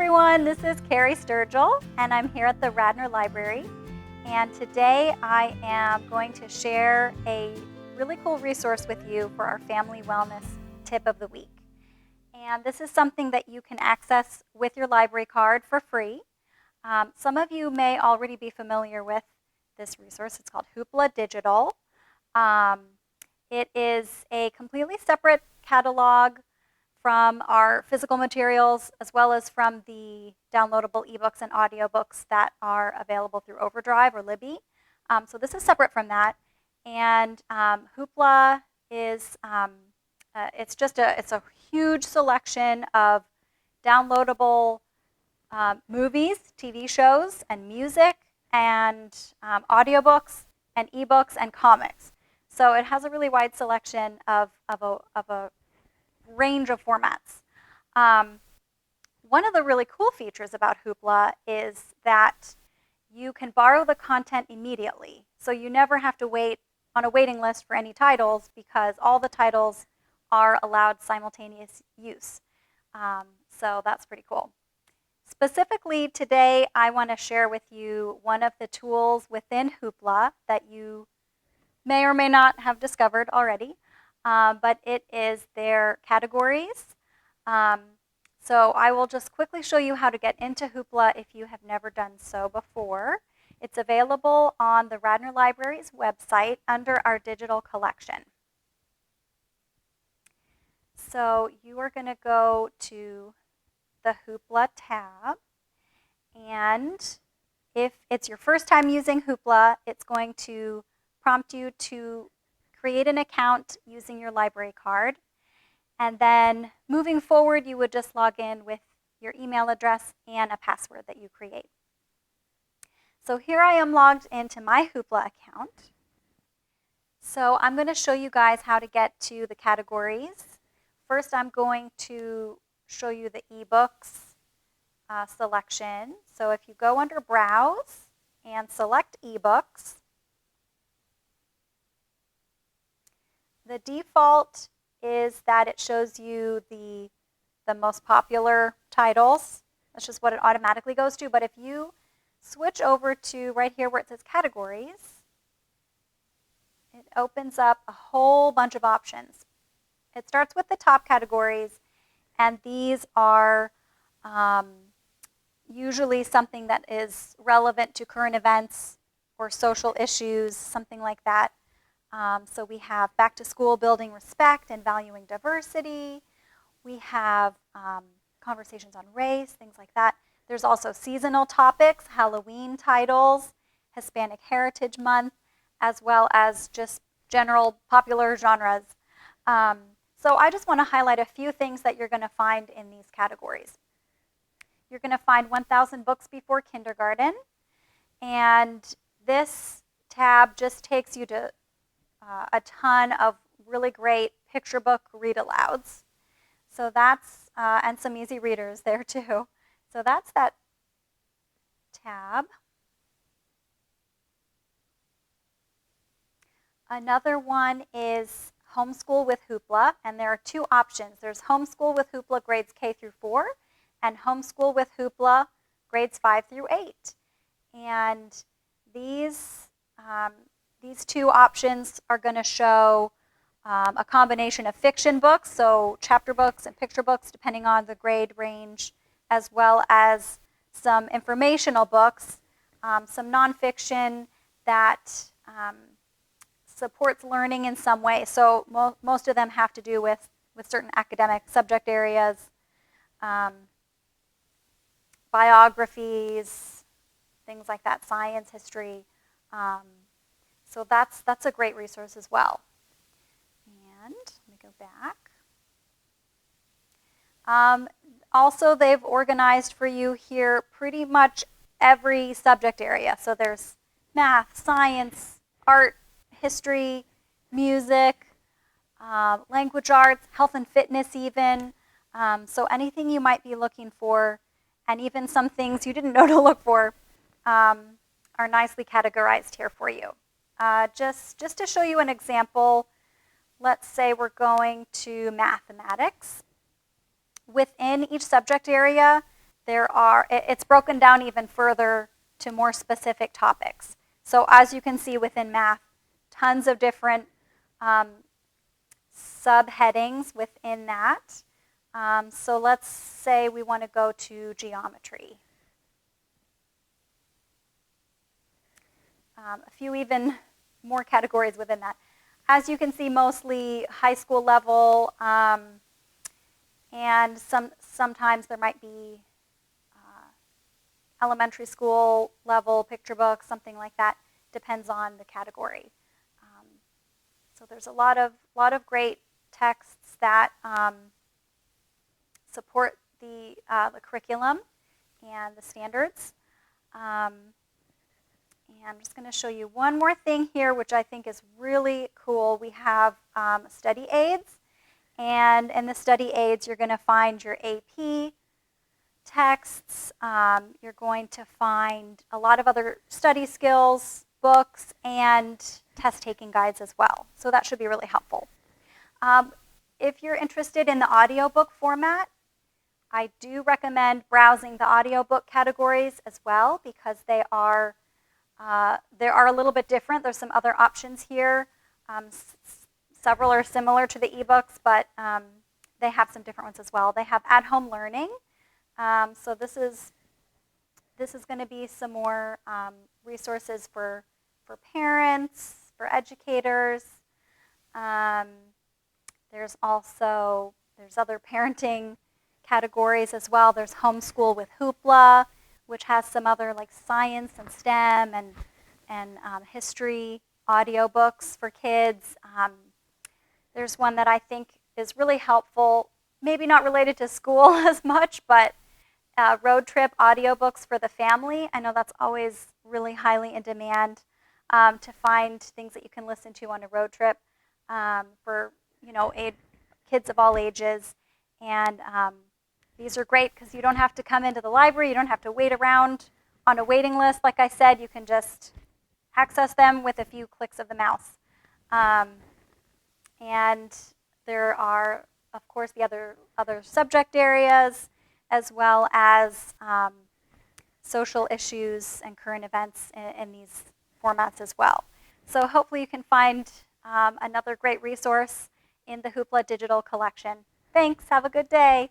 everyone, this is Carrie Sturgill, and I'm here at the Radnor Library. And today I am going to share a really cool resource with you for our family wellness tip of the week. And this is something that you can access with your library card for free. Some of you may already be familiar with this resource. It's called Hoopla Digital. It is a completely separate catalog from our physical materials, as well as from the downloadable ebooks and audiobooks that are available through Overdrive or Libby. So this is separate from that. And Hoopla is, it's a huge selection of downloadable movies, TV shows, and music, and audiobooks, and ebooks, and comics. So it has a really wide selection of a range of formats. One of the really cool features about Hoopla is that you can borrow the content immediately. So you never have to wait on a waiting list for any titles because all the titles are allowed simultaneous use. So that's pretty cool. Specifically today, I want to share with you one of the tools within Hoopla that you may or may not have discovered already. But it is their categories. So I will just quickly show you how to get into Hoopla if you have never done so before. It's available on the Radnor Library's website under our digital collection. So you are going to go to the Hoopla tab, and if it's your first time using Hoopla, it's going to prompt you to create an account using your library card. And then moving forward, you would just log in with your email address and a password that you create. So here I am logged into my Hoopla account. So I'm going to show you guys how to get to the categories. First, I'm going to show you the ebooks selection. So if you go under Browse and select ebooks, the default is that it shows you the most popular titles. That's just what it automatically goes to. But if you switch over to right here where it says categories, it opens up a whole bunch of options. It starts with the top categories, and these are usually something that is relevant to current events or social issues, something like that. So we have back to school, building respect and valuing diversity. We have conversations on race, things like that. There's also seasonal topics, Halloween titles, Hispanic Heritage Month, as well as just general popular genres. So I just want to highlight a few things that you're going to find in these categories. You're going to find 1,000 books before kindergarten, and this tab just takes you to a ton of really great picture book read-alouds. So that's, and some easy readers there too. So that's that tab. Another one is Homeschool with Hoopla, and there are two options. There's Homeschool with Hoopla grades K through 4, and Homeschool with Hoopla grades 5 through 8. And these two options are going to show a combination of fiction books, so chapter books and picture books, depending on the grade range, as well as some informational books, some nonfiction that supports learning in some way. So most of them have to do with certain academic subject areas, biographies, things like that, science, history. So that's a great resource as well. And let me go back. Also, they've organized for you here pretty much every subject area. So there's math, science, art, history, music, language arts, health and fitness even. So anything you might be looking for, and even some things you didn't know to look for, are nicely categorized here for you. Just to show you an example, let's say we're going to mathematics. Within each subject area, it's broken down even further to more specific topics. So as you can see within math, tons of different subheadings within that. So let's say we want to go to geometry. A few even more categories within that. As you can see, mostly high school level, and sometimes there might be elementary school level picture books, something like that. Depends on the category. So there's a lot of great texts that support the curriculum and the standards. And I'm just going to show you one more thing here, which I think is really cool. We have study aids. And in the study aids, you're going to find your AP texts. You're going to find a lot of other study skills, books, and test-taking guides as well. So that should be really helpful. If you're interested in the audiobook format, I do recommend browsing the audiobook categories as well, because they are a little bit different. There's some other options here. Several are similar to the ebooks, but they have some different ones as well. They have at-home learning. So this is going to be some more resources for parents, for educators. There's other parenting categories as well. There's Homeschool with Hoopla, which has some other like science and STEM and history audiobooks for kids. There's one that I think is really helpful, maybe not related to school as much, but road trip audiobooks for the family. I know that's always really highly in demand, to find things that you can listen to on a road trip for kids of all ages. And these are great because you don't have to come into the library. You don't have to wait around on a waiting list. Like I said, you can just access them with a few clicks of the mouse. And there are, of course, the other subject areas, as well as social issues and current events in these formats as well. So hopefully you can find another great resource in the Hoopla Digital collection. Thanks. Have a good day.